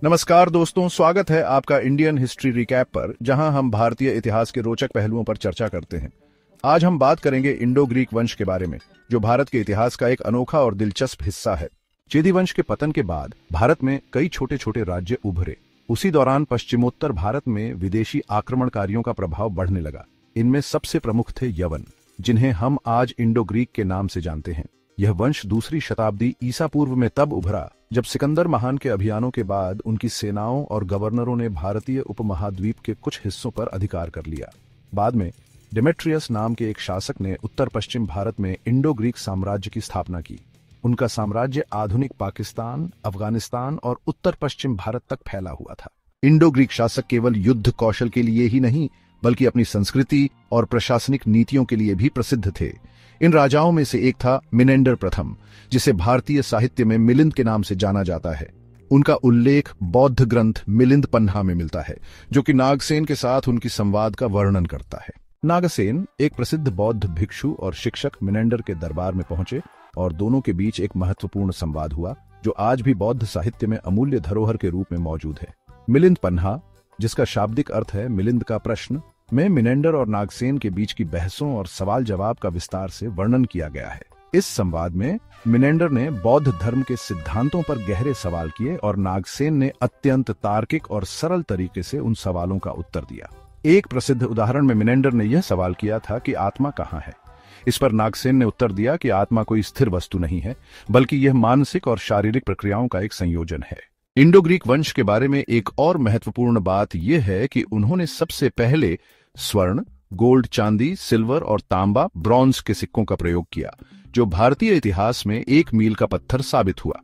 नमस्कार दोस्तों, स्वागत है आपका इंडियन हिस्ट्री रिकैप पर, जहां हम भारतीय इतिहास के रोचक पहलुओं पर चर्चा करते हैं। आज हम बात करेंगे इंडो ग्रीक वंश के बारे में, जो भारत के इतिहास का एक अनोखा और दिलचस्प हिस्सा है। चेदी वंश के पतन के बाद भारत में कई छोटे छोटे राज्य उभरे। उसी दौरान पश्चिमोत्तर भारत में विदेशी आक्रमणकारियों का प्रभाव बढ़ने लगा। इनमें सबसे प्रमुख थे यवन, जिन्हें हम आज इंडो ग्रीक के नाम से जानते हैं। यह वंश दूसरी शताब्दी ईसा पूर्व में तब उभरा जब सिकंदर महान के अभियानों के बाद उनकी सेनाओं और गवर्नरों ने भारतीय उपमहाद्वीप के कुछ हिस्सों पर अधिकार कर लिया। बाद में डेमेट्रियस नाम के एक शासक ने उत्तर पश्चिम भारत में इंडो ग्रीक साम्राज्य की स्थापना की। उनका साम्राज्य आधुनिक पाकिस्तान, अफगानिस्तान और उत्तर पश्चिम भारत तक फैला हुआ था। इंडो ग्रीक शासक केवल युद्ध कौशल के लिए ही नहीं, बल्कि अपनी संस्कृति और प्रशासनिक नीतियों के लिए भी प्रसिद्ध थे। इन राजाओं में से एक था मिनेंडर प्रथम, जिसे भारतीय साहित्य में मिलिंद के नाम से जाना जाता है। उनका उल्लेख बौद्ध ग्रंथ मिलिंद पन्हा में मिलता है, जो कि नागसेन के साथ उनकी संवाद का वर्णन करता है। नागसेन एक प्रसिद्ध बौद्ध भिक्षु और शिक्षक मिनेंडर के दरबार में पहुंचे और दोनों के बीच एक महत्वपूर्ण संवाद हुआ, जो आज भी बौद्ध साहित्य में अमूल्य धरोहर के रूप में मौजूद है। मिलिंद पन्हा, जिसका शाब्दिक अर्थ है मिलिंद का प्रश्न, में मिनेंडर और नागसेन के बीच की बहसों और सवाल जवाब का विस्तार से वर्णन किया गया है। इस संवाद में मिनेंडर ने बौद्ध धर्म के सिद्धांतों पर गहरे सवाल किए और नागसेन ने अत्यंत तार्किक और सरल तरीके से उन सवालों का उत्तर दिया। एक प्रसिद्ध उदाहरण में मिनेंडर ने यह सवाल किया था कि आत्मा कहाँ है। इस पर नागसेन ने उत्तर दिया कि आत्मा कोई स्थिर वस्तु नहीं है, बल्कि यह मानसिक और शारीरिक प्रक्रियाओं का एक संयोजन है। इंडो ग्रीक वंश के बारे में एक और महत्वपूर्ण बात यह है कि उन्होंने सबसे पहले स्वर्ण, गोल्ड, चांदी, सिल्वर और तांबा, ब्रॉन्ज के सिक्कों का प्रयोग किया, जो भारतीय इतिहास में एक मील का पत्थर साबित हुआ।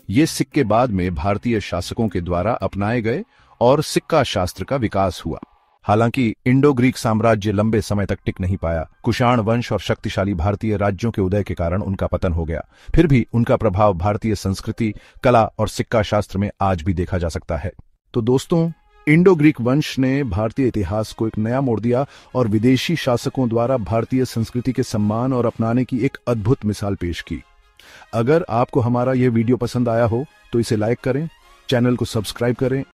ये सिक्के बाद में भारतीय शासकों के द्वारा अपनाए गए और सिक्का शास्त्र का विकास हुआ। हालांकि इंडो ग्रीक साम्राज्य लंबे समय तक टिक नहीं पाया। कुषाण वंश और शक्तिशाली भारतीय राज्यों के उदय के कारण उनका पतन हो गया। फिर भी उनका प्रभाव भारतीय संस्कृति, कला और सिक्का शास्त्र में आज भी देखा जा सकता है। तो दोस्तों, इंडो ग्रीक वंश ने भारतीय इतिहास को एक नया मोड़ दिया और विदेशी शासकों द्वारा भारतीय संस्कृति के सम्मान और अपनाने की एक अद्भुत मिसाल पेश की। अगर आपको हमारा यह वीडियो पसंद आया हो तो इसे लाइक करें, चैनल को सब्सक्राइब करें